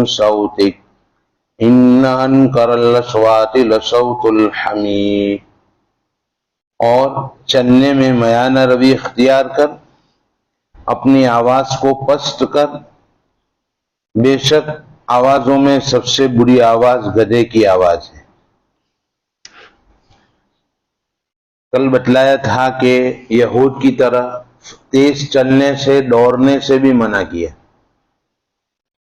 صوتك إن أنكر الأصوات لصوت الحمير. اور چلنے میں میانہ روی اختیار کر، اپنی آواز کو پست کر، بے شک آوازوں میں سب سے بری آواز گدھے کی آواز ہے. کل بتلایا تھا کہ یہود کی طرح تیز چلنے سے، دوڑنے سے بھی منع کیا،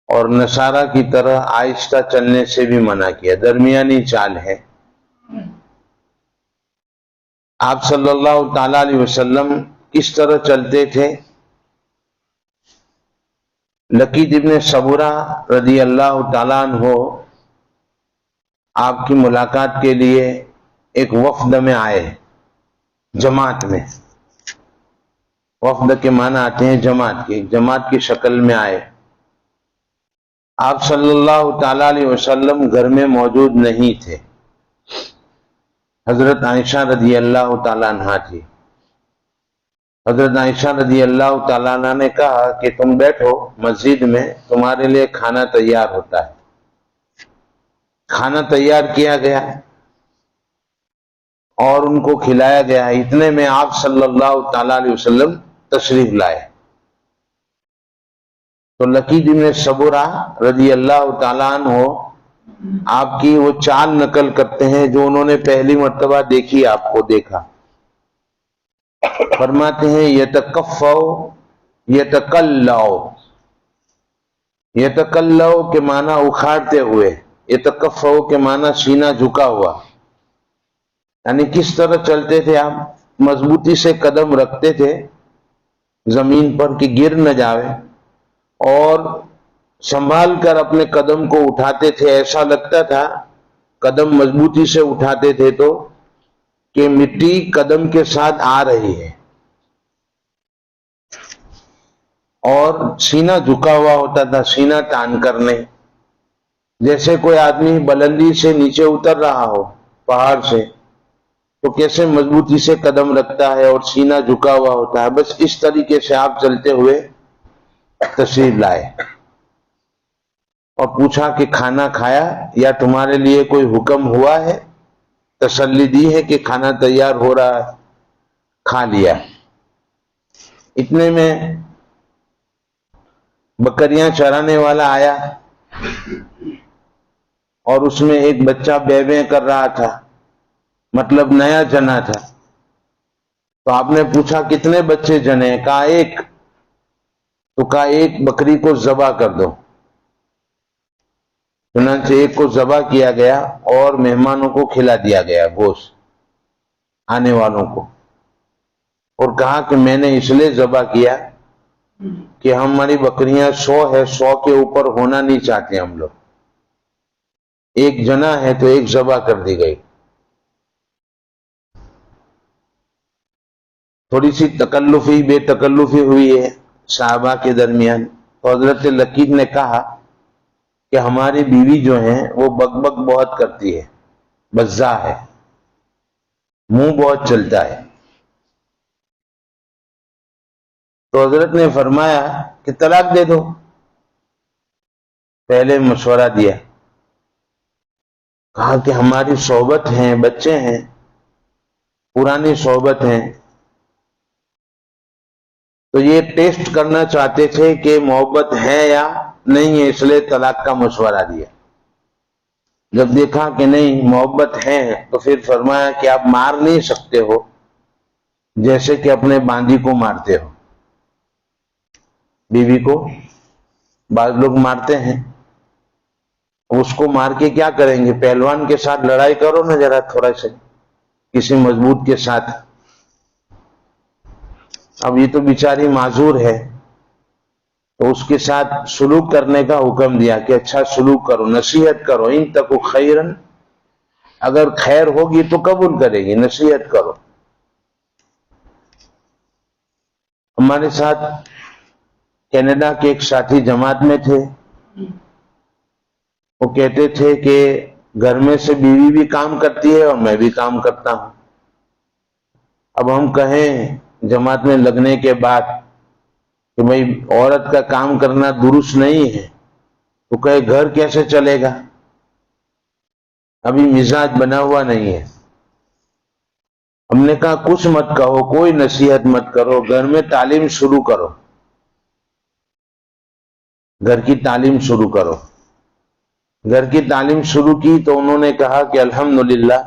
اور نصارہ کی طرح آہستہ چلنے سے بھی منع کیا. درمیانی چال ہے. آپ صلی اللہ تعالی علیہ وسلم کس طرح چلتے تھے؟ لقید ابن صبورہ رضی اللہ تعالیٰ عنہ آپ کی ملاقات کے لیے ایک وفد میں آئے، جماعت میں. وفد کے معنی آتے ہیں جماعت کے، جماعت کی شکل میں آئے. آپ صلی اللہ تعالی علیہ وسلم گھر میں موجود نہیں تھے. حضرت عائشہ رضی اللہ تعالیٰ عنہ تھی. حضرت عائشہ رضی اللہ تعالیٰ عنہ نے کہا کہ تم بیٹھو مسجد میں، تمہارے لیے کھانا تیار ہوتا ہے. کھانا تیار کیا گیا اور ان کو کھلایا گیا. اتنے میں آپ صلی اللہ تعالیٰ علیہ وسلم تشریف لائے. تو لقید ابن صبورہ رضی اللہ تعالیٰ عنہ آپ کی وہ چال نقل کرتے ہیں جو انہوں نے پہلی مرتبہ دیکھی، آپ کو دیکھا. فرماتے ہیں یتکفو یتکلو. یتکلو کے معنی اکھاڑتے ہوئے، یتکفو کے معنی سینہ جھکا ہوا. یعنی کس طرح چلتے تھے آپ؟ مضبوطی سے قدم رکھتے تھے زمین پر کہ گر نہ جاوے، اور سنبھال کر اپنے قدم کو اٹھاتے تھے. ایسا لگتا تھا قدم مضبوطی سے اٹھاتے تھے تو کہ مٹی قدم کے ساتھ آ رہی ہے، اور سینہ جھکا ہوا ہوتا تھا، سینہ تان کر نہیں. جیسے کوئی آدمی بلندی سے نیچے اتر رہا ہو پہاڑ سے تو کیسے مضبوطی سے قدم رکھتا ہے اور سینہ جھکا ہوا ہوتا ہے، بس اس طریقے سے آپ چلتے ہوئے تشریف لائے. اور پوچھا کہ کھانا کھایا یا تمہارے لیے کوئی حکم ہوا ہے؟ تسلی دی ہے کہ کھانا تیار ہو رہا ہے. کھا لیا. اتنے میں بکریاں چرانے والا آیا اور اس میں ایک بچہ بے بے کر رہا تھا، مطلب نیا جنا تھا. تو آپ نے پوچھا کتنے بچے جنے؟ کہا ایک. تو کہا ایک بکری کو ذبح کر دو. چنانچہ ایک کو ذبح کیا گیا اور مہمانوں کو کھلا دیا گیا، گوشت آنے والوں کو. اور کہا کہ میں نے اس لیے ذبح کیا کہ ہماری بکریاں 100 ہے، 100 کے اوپر ہونا نہیں چاہتے ہم لوگ. ایک جنا ہے تو ایک ذبح کر دی گئی. تھوڑی سی تکلفی بے تکلفی ہوئی ہے صحابہ کے درمیان. حضرت لقید نے کہا کہ ہماری بیوی جو ہیں وہ بک بک بہت کرتی ہے، بزا ہے، منہ بہت چلتا ہے. تو حضرت نے فرمایا کہ طلاق دے دو. پہلے مشورہ دیا. کہا کہ ہماری صحبت ہیں، بچے ہیں، پرانی صحبت ہیں، تو یہ ٹیسٹ کرنا چاہتے تھے کہ محبت ہے یا نہیں ہے، اس لیے طلاق کا مشورہ دیا. جب دیکھا کہ نہیں محبت ہے تو پھر فرمایا کہ آپ مار نہیں سکتے ہو جیسے کہ اپنے باندی کو مارتے ہو. بیوی کو بعض لوگ مارتے ہیں، اس کو مار کے کیا کریں گے؟ پہلوان کے ساتھ لڑائی کرو نا ذرا، تھوڑا سا کسی مضبوط کے ساتھ. اب یہ تو بیچاری معذور ہے تو اس کے ساتھ سلوک کرنے کا حکم دیا کہ اچھا سلوک کرو، نصیحت کرو. ان تکو خیرن، اگر خیر ہوگی تو قبول کرے گی، نصیحت کرو. ہمارے ساتھ کینیڈا کے ایک ساتھی جماعت میں تھے. وہ کہتے تھے کہ گھر میں سے بیوی بھی کام کرتی ہے اور میں بھی کام کرتا ہوں. اب ہم کہیں جماعت میں لگنے کے بعد کہ بھئی عورت کا کام کرنا درست نہیں ہے، تو کہے گھر کیسے چلے گا، ابھی مزاج بنا ہوا نہیں ہے۔ ہم نے کہا کچھ مت کہو، کوئی نصیحت مت کرو، گھر میں تعلیم شروع کرو، گھر کی تعلیم شروع کرو۔ گھر کی تعلیم شروع کی تو انہوں نے کہا کہ الحمدللہ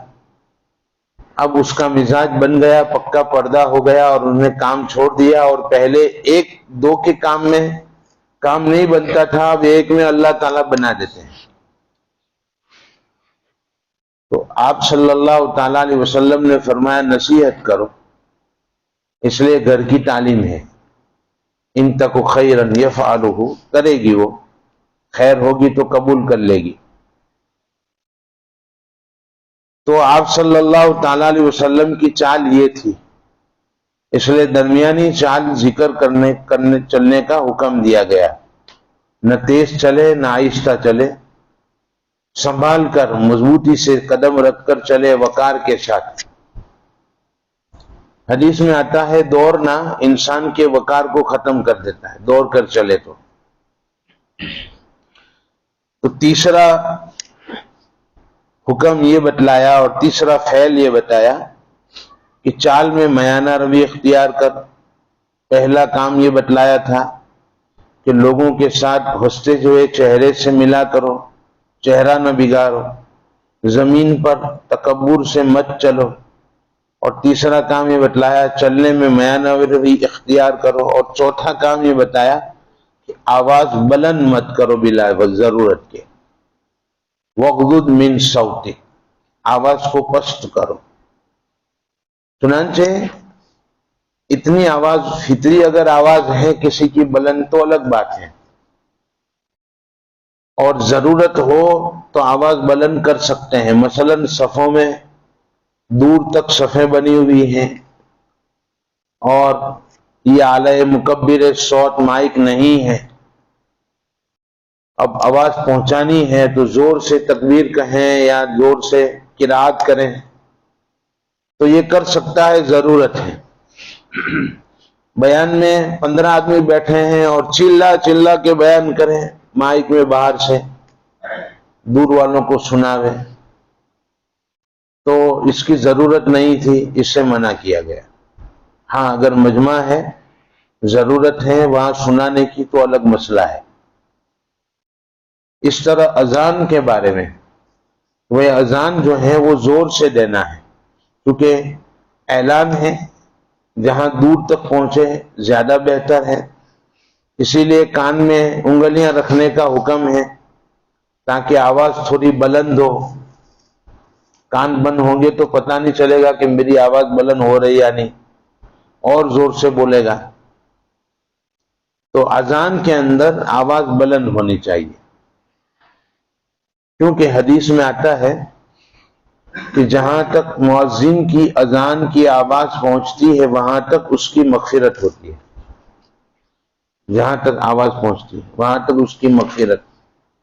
اب اس کا مزاج بن گیا، پکا پردہ ہو گیا، اور انہوں نے کام چھوڑ دیا، اور پہلے ایک دو کے کام میں کام نہیں بنتا تھا، اب ایک میں اللہ تعالیٰ بنا دیتے ہیں۔ تو آپ صلی اللہ تعالی علیہ وسلم نے فرمایا نصیحت کرو، اس لیے گھر کی تعلیم ہے۔ ان تک خیرن یفعلہ، کرے گی وہ، خیر ہوگی تو قبول کر لے گی۔ تو آپ صلی اللہ تعالی علیہ وسلم کی چال یہ تھی، اس لیے درمیانی چال ذکر کرنے چلنے کا حکم دیا گیا، نہ تیز چلے نہ آہستہ چلے، سنبھال کر مضبوطی سے قدم رکھ کر چلے، وقار کے ساتھ۔ حدیث میں آتا ہے دوڑنا انسان کے وقار کو ختم کر دیتا ہے، دوڑ کر چلے تو تیسرا حکم یہ بتلایا اور تیسرا فعل یہ بتایا کہ چال میں میانہ روی اختیار کر۔ پہلا کام یہ بتلایا تھا کہ لوگوں کے ساتھ ہنستے ہوئے چہرے سے ملا کرو، چہرہ نہ بگاڑو، زمین پر تکبر سے مت چلو۔ اور تیسرا کام یہ بتلایا چلنے میں میانہ روی اختیار کرو، اور چوتھا کام یہ بتایا کہ آواز بلند مت کرو بلا ضرورت کے، وغضض من صوتک، آواز کو پست کرو۔ چنانچہ اتنی آواز فطری اگر آواز ہے کسی کی بلند تو الگ بات ہے، اور ضرورت ہو تو آواز بلند کر سکتے ہیں۔ مثلا صفوں میں دور تک صفیں بنی ہوئی ہیں اور یہ اعلی مکبر صوت مائک نہیں ہے، اب آواز پہنچانی ہے تو زور سے تکبیر کہیں یا زور سے قرات کریں تو یہ کر سکتا ہے، ضرورت ہے۔ بیان میں 15 آدمی بیٹھے ہیں اور چلا چلا کے بیان کریں مائک میں باہر سے، دور والوں کو سناوے، تو اس کی ضرورت نہیں تھی، اس سے منع کیا گیا۔ ہاں اگر مجمع ہے، ضرورت ہے وہاں سنانے کی تو الگ مسئلہ ہے۔ اس طرح اذان کے بارے میں، وہ اذان جو ہے وہ زور سے دینا ہے، کیونکہ اعلان ہے، جہاں دور تک پہنچے زیادہ بہتر ہے، اسی لیے کان میں انگلیاں رکھنے کا حکم ہے تاکہ آواز تھوڑی بلند ہو۔ کان بند ہوں گے تو پتہ نہیں چلے گا کہ میری آواز بلند ہو رہی یا نہیں، اور زور سے بولے گا۔ تو اذان کے اندر آواز بلند ہونی چاہیے، کیونکہ حدیث میں آتا ہے کہ جہاں تک مؤذن کی اذان کی آواز پہنچتی ہے وہاں تک اس کی مغفرت ہوتی ہے، جہاں تک آواز پہنچتی ہے وہاں تک اس کی مغفرت۔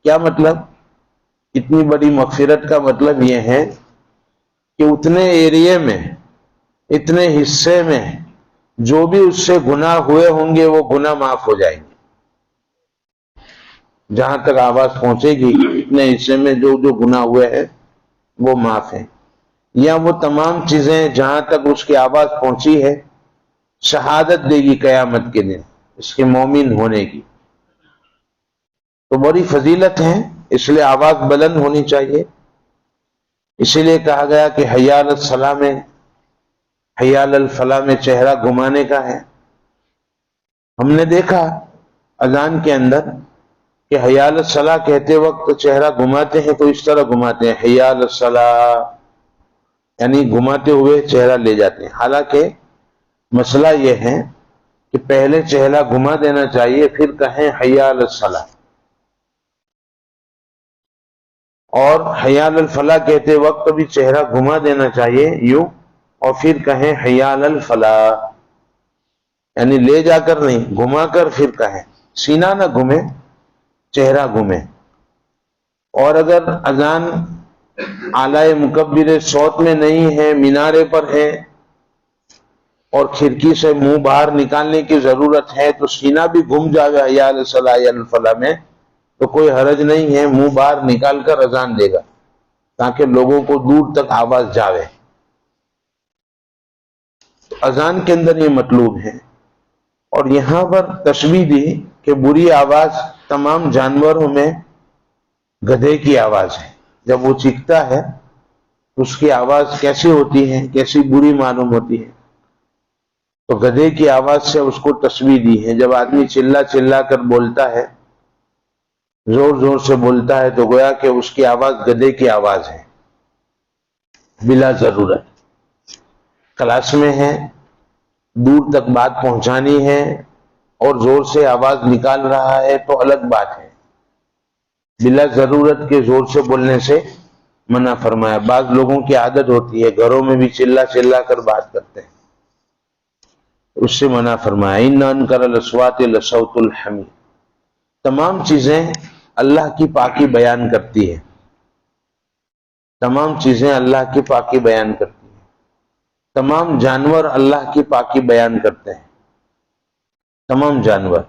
کیا مطلب؟ اتنی بڑی مغفرت کا مطلب یہ ہے کہ اتنے ایریے میں، اتنے حصے میں جو بھی اس سے گناہ ہوئے ہوں گے وہ گناہ معاف ہو جائیں گے۔ جہاں تک آواز پہنچے گی اتنے حصے میں جو جو گناہ ہوئے ہیں وہ معاف ہیں، یا وہ تمام چیزیں جہاں تک اس کی آواز پہنچی ہے شہادت دے گی قیامت کے دن اس کے مومن ہونے کی۔ تو بڑی فضیلت ہے، اس لیے آواز بلند ہونی چاہیے۔ اسی لیے کہا گیا کہ حی علی الصلاۃ میں، حی علی الفلاح میں چہرہ گھمانے کا ہے۔ ہم نے دیکھا اذان کے اندر کہ حی علی الصلاۃ کہتے وقت چہرہ گھماتے ہیں تو اس طرح گھماتے ہیں، حی علی الصلاۃ، یعنی گھماتے ہوئے چہرہ لے جاتے ہیں۔ حالانکہ مسئلہ یہ ہے کہ پہلے چہرہ گھما دینا چاہیے پھر کہیں حی علی الصلاۃ، اور حی علی الفلاح کہتے وقت بھی چہرہ گھما دینا چاہیے یوں، اور پھر کہیں حی علی الفلاح، یعنی لے جا کر نہیں، گھما کر پھر کہیں، سینہ نہ گھومے، چہرہ گھومے۔ اور اگر اذان اعلی مکبر صوت میں نہیں ہے، مینارے پر ہے اور کھڑکی سے منہ باہر نکالنے کی ضرورت ہے تو سینہ بھی گھوم جائے حی علی الصلاۃ حی علی الفلاح میں، تو کوئی حرج نہیں ہے، منہ باہر نکال کر اذان دے گا تاکہ لوگوں کو دور تک آواز جاوے۔ تو اذان کے اندر یہ مطلوب ہے۔ اور یہاں پر تشبیہ دی کہ بری آواز تمام جانوروں میں گدھے کی آواز ہے۔ جب وہ چیختا ہے تو اس کی آواز کیسی ہوتی ہے، کیسی بری معلوم ہوتی ہے، تو گدھے کی آواز سے اس کو تشبیہ دی ہے۔ جب آدمی چلا چلا کر بولتا ہے، زور زور سے بولتا ہے، تو گویا کہ اس کی آواز گدھے کی آواز ہے بلا ضرورت۔ کلاس میں ہے، دور تک بات پہنچانی ہے اور زور سے آواز نکال رہا ہے تو الگ بات ہے، بلا ضرورت کے زور سے بولنے سے منع فرمایا۔ بعض لوگوں کی عادت ہوتی ہے گھروں میں بھی چلا چلا کر بات کرتے ہیں، اس سے منع فرمایا۔ ان انکر الاصوات لصوت الحمیر۔ تمام چیزیں اللہ کی پاکی بیان کرتی ہے، تمام چیزیں اللہ کی پاکی بیان کرتی ہیں، تمام جانور اللہ کی پاکی بیان کرتے ہیں، تمام جانور،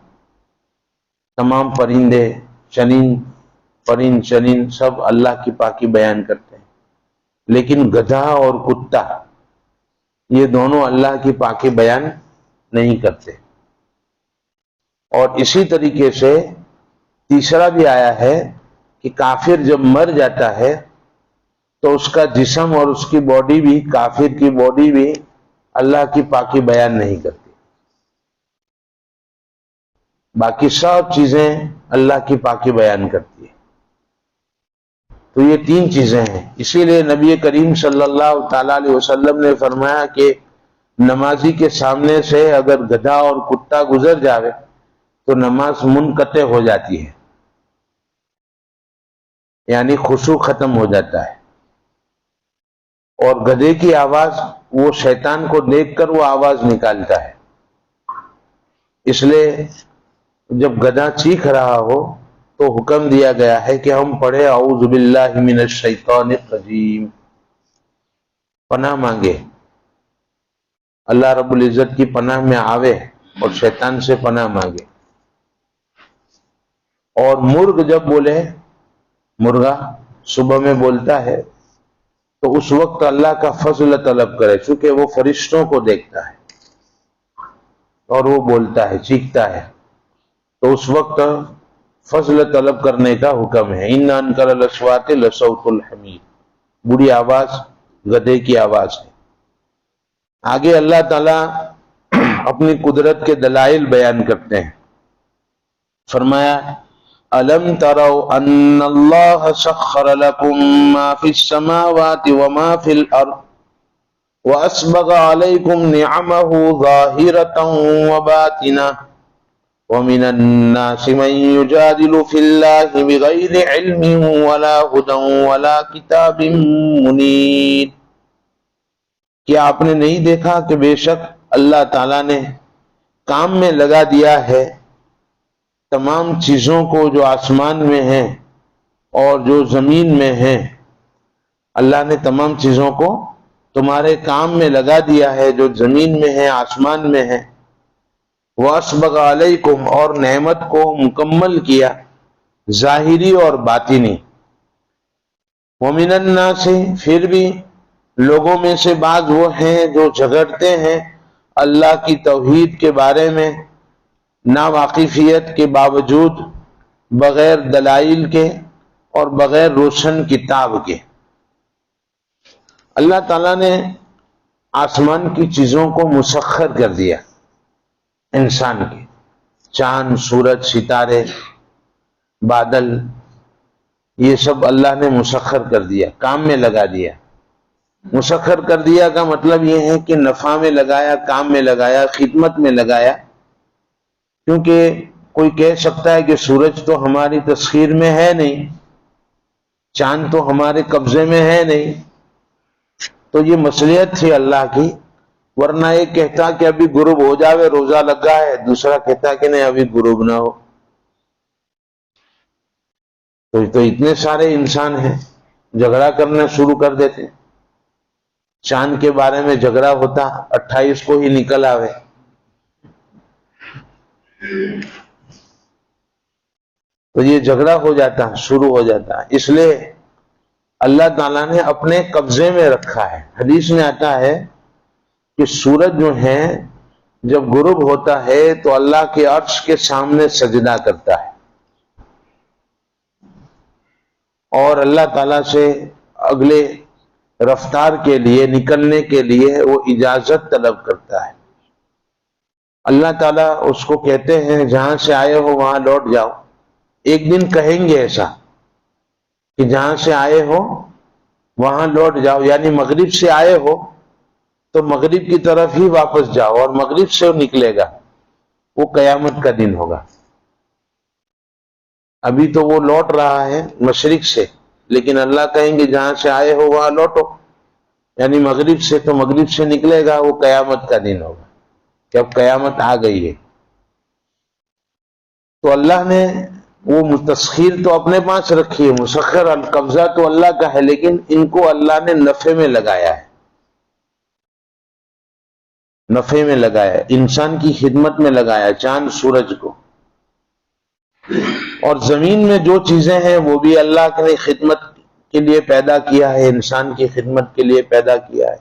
تمام پرندے چرند سب اللہ کی پاکی بیان کرتے ہیں، لیکن گدھا اور کتا یہ دونوں اللہ کی پاکی بیان نہیں کرتے۔ اور اسی طریقے سے تیسرا بھی آیا ہے کہ کافر جب مر جاتا ہے تو اس کا جسم اور اس کی باڈی بھی، کافر کی باڈی بھی اللہ کی پاکی بیان نہیں کرتی، باقی سب چیزیں اللہ کی پاکی بیان کرتی ہے۔ تو یہ تین چیزیں ہیں۔ اسی لیے نبی کریم صلی اللہ تعالی علیہ وسلم نے فرمایا کہ نمازی کے سامنے سے اگر گدھا اور کتا گزر جاوے تو نماز منقطع ہو جاتی ہے، یعنی خشوع ختم ہو جاتا ہے۔ اور گدھے کی آواز وہ شیطان کو دیکھ کر وہ آواز نکالتا ہے، اس لیے جب گدھا چیخ رہا ہو تو حکم دیا گیا ہے کہ ہم پڑھے اعوذ باللہ من الشیطان الرجیم، پناہ مانگے، اللہ رب العزت کی پناہ میں آوے اور شیطان سے پناہ مانگے۔ اور مرغ جب بولے، مرغا صبح میں بولتا ہے تو اس وقت اللہ کا فضل طلب کرے، چونکہ وہ فرشتوں کو دیکھتا ہے اور وہ بولتا ہے، چیختا ہے، تو اس وقت فضل طلب کرنے کا حکم ہے۔ ان انکر الاصوات لصوت الحمیر، بری آواز گدھے کی آواز ہے۔ آگے اللہ تعالیٰ اپنی قدرت کے دلائل بیان کرتے ہیں۔ فرمایا الم تروا ان اللہ سخر لکم ما فی السماوات وما فی الارض واسبغ علیکم نعمہ ظاہرۃ وباطنہ ومن الناس من يجادل في الله بغير علم ولا هدى ولا كتاب منیر۔ کیا آپ نے نہیں دیکھا کہ بے شک اللہ تعالیٰ نے کام میں لگا دیا ہے تمام چیزوں کو جو آسمان میں ہیں اور جو زمین میں ہیں، اللہ نے تمام چیزوں کو تمہارے کام میں لگا دیا ہے جو زمین میں ہے، آسمان میں ہے۔ وَأَسْبَغَ عَلَيْكُمْ، اور نعمت کو مکمل کیا، ظاہری اور باطنی۔ وَمِنَ النَّاسِ، پھر بھی لوگوں میں سے بعض وہ ہیں جو جھگڑتے ہیں اللہ کی توحید کے بارے میں ناواقفیت کے باوجود، بغیر دلائل کے اور بغیر روشن کتاب کے۔ اللہ تعالیٰ نے آسمان کی چیزوں کو مسخر کر دیا انسان کے، چاند، سورج، ستارے، بادل، یہ سب اللہ نے مسخر کر دیا، کام میں لگا دیا۔ مسخر کر دیا کا مطلب یہ ہے کہ نفع میں لگایا، کام میں لگایا، خدمت میں لگایا۔ کیونکہ کوئی کہہ سکتا ہے کہ سورج تو ہماری تسخیر میں ہے نہیں، چاند تو ہمارے قبضے میں ہے نہیں، تو یہ مصلحت تھی اللہ کی، ورنہ ایک کہتا کہ ابھی غروب ہو جاوے، روزہ لگا ہے، دوسرا کہتا کہ نہیں ابھی غروب نہ ہو۔ تو اتنے سارے انسان ہیں، جھگڑا کرنا شروع کر دیتے۔ چاند کے بارے میں جھگڑا ہوتا، 28 کو ہی نکل آوے۔ تو یہ جھگڑا ہو جاتا ہے، شروع ہو جاتا ہے۔ اس لیے اللہ تعالیٰ نے اپنے قبضے میں رکھا ہے۔ حدیث میں آتا ہے کہ سورج جو ہے جب غروب ہوتا ہے تو اللہ کے عرش کے سامنے سجدہ کرتا ہے اور اللہ تعالیٰ سے اگلے رفتار کے لیے نکلنے کے لیے وہ اجازت طلب کرتا ہے۔ اللہ تعالیٰ اس کو کہتے ہیں جہاں سے آئے ہو وہاں لوٹ جاؤ۔ ایک دن کہیں گے ایسا کہ جہاں سے آئے ہو وہاں لوٹ جاؤ، یعنی مغرب سے آئے ہو تو مغرب کی طرف ہی واپس جاؤ، اور مغرب سے نکلے گا، وہ قیامت کا دن ہوگا۔ ابھی تو وہ لوٹ رہا ہے مشرق سے، لیکن اللہ کہیں گے جہاں سے آئے ہو وہاں لوٹو، یعنی مغرب سے، تو مغرب سے نکلے گا، وہ قیامت کا دن ہوگا کہ اب قیامت آ گئی ہے۔ تو اللہ نے وہ تسخیر تو اپنے پاس رکھی ہے، مسخر، قبضہ تو اللہ کا ہے، لیکن ان کو اللہ نے نفع میں لگایا ہے، نفع میں لگایا، انسان کی خدمت میں لگایا، چاند سورج کو۔ اور زمین میں جو چیزیں ہیں وہ بھی اللہ نے خدمت کے لیے پیدا کیا ہے، انسان کی خدمت کے لیے پیدا کیا ہے۔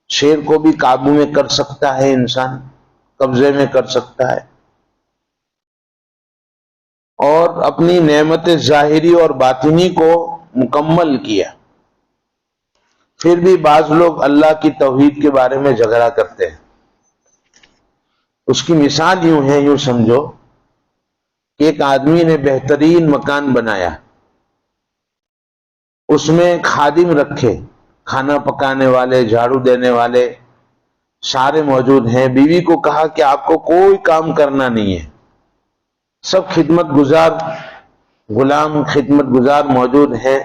شیر کو بھی قابو میں کر سکتا ہے انسان، قبضے میں کر سکتا ہے، اور اپنی نعمت ظاہری اور باطنی کو مکمل کیا۔ پھر بھی بعض لوگ اللہ کی توحید کے بارے میں جھگڑا کرتے ہیں۔ اس کی مثال یوں ہے، یوں سمجھو کہ ایک آدمی نے بہترین مکان بنایا، اس میں خادم رکھے، کھانا پکانے والے، جھاڑو دینے والے سارے موجود ہیں۔ بیوی کو کہا کہ آپ کو کوئی کام کرنا نہیں ہے، سب خدمت گزار، غلام خدمت گزار موجود ہیں،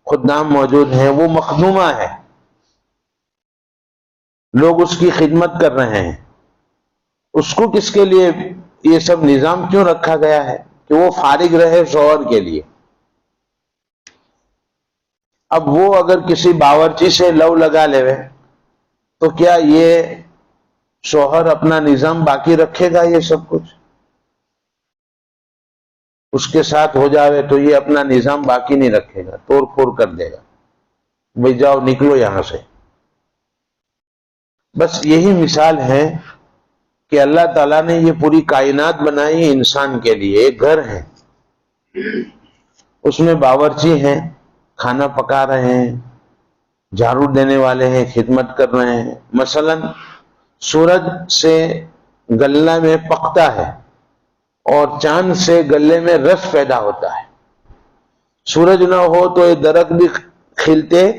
خدام موجود ہیں، وہ مخدومہ ہے، لوگ اس کی خدمت کر رہے ہیں۔ اس کو کس کے لیے یہ سب نظام کیوں رکھا گیا ہے؟ کہ وہ فارغ رہے شوہر کے لیے۔ اب وہ اگر کسی باورچی سے لو لگا لے تو کیا یہ شوہر اپنا نظام باقی رکھے گا؟ یہ سب کچھ اس کے ساتھ ہو جاوے تو یہ اپنا نظام باقی نہیں رکھے گا، توڑ پھوڑ کر دے گا، بھئی جاؤ نکلو یہاں سے۔ بس یہی مثال ہے کہ اللہ تعالیٰ نے یہ پوری کائنات بنائی ہے انسان کے لیے۔ ایک گھر ہے، اس میں باورچی ہیں، کھانا پکا رہے ہیں، جھاڑو دینے والے ہیں، خدمت کر رہے ہیں۔ مثلا سورج سے غلہ میں پکتا ہے اور چاند سے غلے میں رس پیدا ہوتا ہے۔ سورج نہ ہو تو یہ درخت بھی کھلتے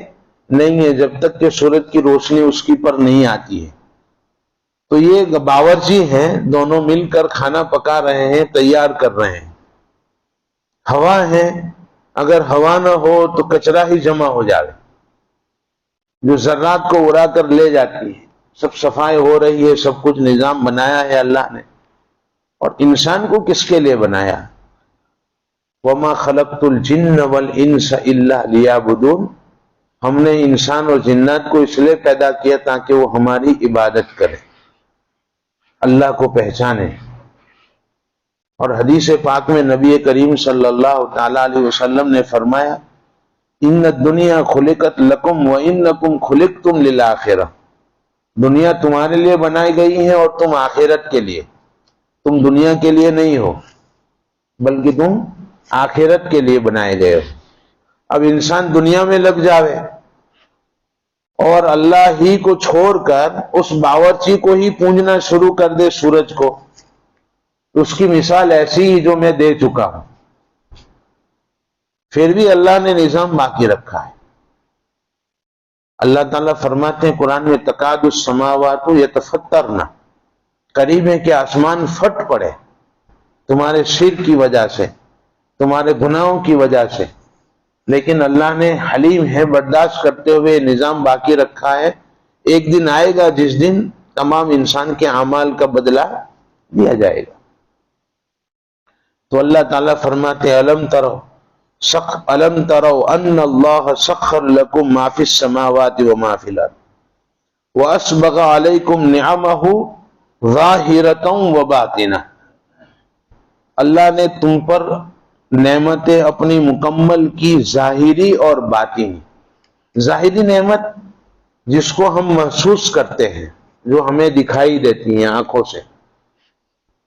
نہیں ہے جب تک کہ سورج کی روشنی اس کی پر نہیں آتی ہے۔ تو یہ باورچی ہیں، دونوں مل کر کھانا پکا رہے ہیں، تیار کر رہے ہیں۔ ہوا ہے، اگر ہوا نہ ہو تو کچرا ہی جمع ہو جائے، جو ذرات کو اڑا کر لے جاتی ہے۔ سب صفائی ہو رہی ہے، سب کچھ نظام بنایا ہے اللہ نے۔ اور انسان کو کس کے لیے بنایا؟ وَمَا خَلَقْتُ الْجِنَّ وَالْإِنسَ إِلَّا لِيَعْبُدُونَ، ہم نے انسان اور جنات کو اس لیے پیدا کیا تاکہ وہ ہماری عبادت کرے، اللہ کو پہچانے۔ اور حدیث پاک میں نبی کریم صلی اللہ تعالی علیہ وسلم نے فرمایا، ان الدنیا خلقت لکم وانکم خلقتم للآخرہ، دنیا تمہارے لیے بنائی گئی ہے اور تم آخرت کے لیے، تم دنیا کے لیے نہیں ہو بلکہ تم آخرت کے لیے بنائے گئے ہو۔ اب انسان دنیا میں لگ جاوے اور اللہ ہی کو چھوڑ کر اس باورچی کو ہی پوجنا شروع کر دے، سورج کو، اس کی مثال ایسی ہی جو میں دے چکا ہوں۔ پھر بھی اللہ نے نظام باقی رکھا ہے۔ اللہ تعالیٰ فرماتے ہیں قرآن میں، تکاد السماوات یتفطرن، قریب ہے کہ آسمان پھٹ پڑے تمہارے شرک کی وجہ سے، تمہارے گناہوں کی وجہ سے، لیکن اللہ نے حلیم ہے، برداشت کرتے ہوئے نظام باقی رکھا ہے۔ ایک دن آئے گا جس دن تمام انسان کے اعمال کا بدلہ دیا جائے گا۔ تو اللہ تعالیٰ فرماتے ہیں، الم تروا ان اللہ سخر لکم ما فی السماوات وما فی الارض واسبغ علیکم نعمہ ظاہرۃ وباطنہ، اللہ نے تم پر نعمتیں اپنی مکمل کی، ظاہری اور باطنی۔ ظاہری نعمت جس کو ہم محسوس کرتے ہیں، جو ہمیں دکھائی دیتی ہیں آنکھوں سے،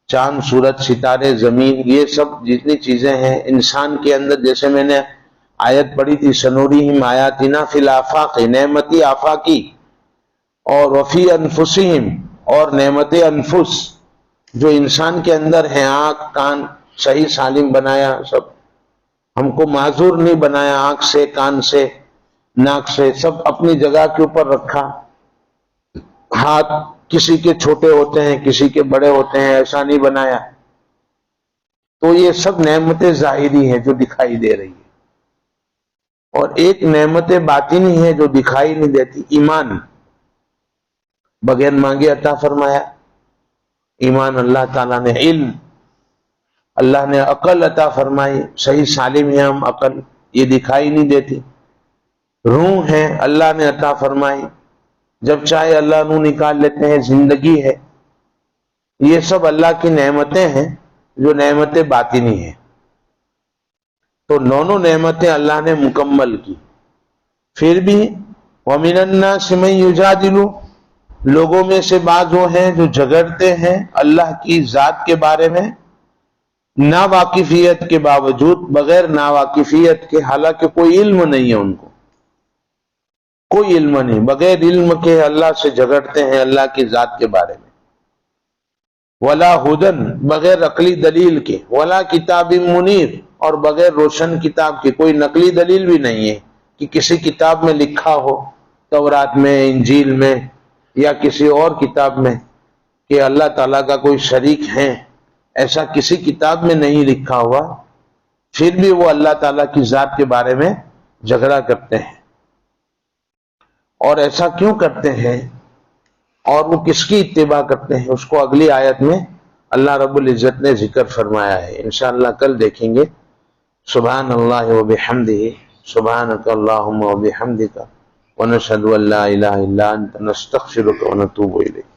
چاند، سورج، ستارے، زمین، یہ سب جتنی چیزیں ہیں انسان کے اندر، جیسے میں نے آیت پڑھی تھی سنورہم آیاتنا فی الآفاق، نعمتی آفاقی، اور وفی انفسہم، اور نعمت انفس جو انسان کے اندر ہیں، آنکھ، کان صحیح سالم بنایا، سب ہم کو معذور نہیں بنایا، آنکھ سے، کان سے، ناک سے، سب اپنی جگہ کے اوپر رکھا۔ ہاتھ کسی کے چھوٹے ہوتے ہیں، کسی کے بڑے ہوتے ہیں، ایسا نہیں بنایا۔ تو یہ سب نعمتیں ظاہری ہیں جو دکھائی دے رہی ہے، اور ایک نعمت باطنی ہے جو دکھائی نہیں دیتی، ایمان، بغیر مانگے عطا فرمایا ایمان اللہ تعالیٰ نے، علم اللہ نے، عقل عطا فرمائی، صحیح سالم ہے ہم، عقل یہ دکھائی نہیں دیتی، روح ہے اللہ نے عطا فرمائی، جب چاہے اللہ نو نکال لیتے ہیں، زندگی ہے، یہ سب اللہ کی نعمتیں ہیں جو نعمتیں باطنی ہیں۔ تو دونوں نعمتیں اللہ نے مکمل کی۔ پھر بھی وَمِنَ النَّاسِ مَن يُجَادِلُ، لوگوں میں سے بعض وہ ہیں جو جھگڑتے ہیں اللہ کی ذات کے بارے میں، ناواقفیت کے باوجود، بغیر ناواقفیت کے، حالانکہ کوئی علم نہیں ہے ان کو، کوئی علم نہیں، بغیر علم کے اللہ سے جھگڑتے ہیں اللہ کی ذات کے بارے میں۔ ولا ہدن، بغیر عقلی دلیل کے، ولا کتاب منیر، اور بغیر روشن کتاب کے، کوئی نقلی دلیل بھی نہیں ہے کہ کسی کتاب میں لکھا ہو، تورات میں، انجیل میں، یا کسی اور کتاب میں، کہ اللہ تعالیٰ کا کوئی شریک ہے، ایسا کسی کتاب میں نہیں لکھا ہوا، پھر بھی وہ اللہ تعالیٰ کی ذات کے بارے میں جھگڑا کرتے ہیں۔ اور ایسا کیوں کرتے ہیں اور وہ کس کی اتباع کرتے ہیں، اس کو اگلی آیت میں اللہ رب العزت نے ذکر فرمایا ہے، انشاءاللہ کل دیکھیں گے۔ سبحان اللہ وبحمدہ، سبحانک اللہم وبحمدک، ونشہد ان لا الہ الا انت، نستغفرک ونتوب الیک۔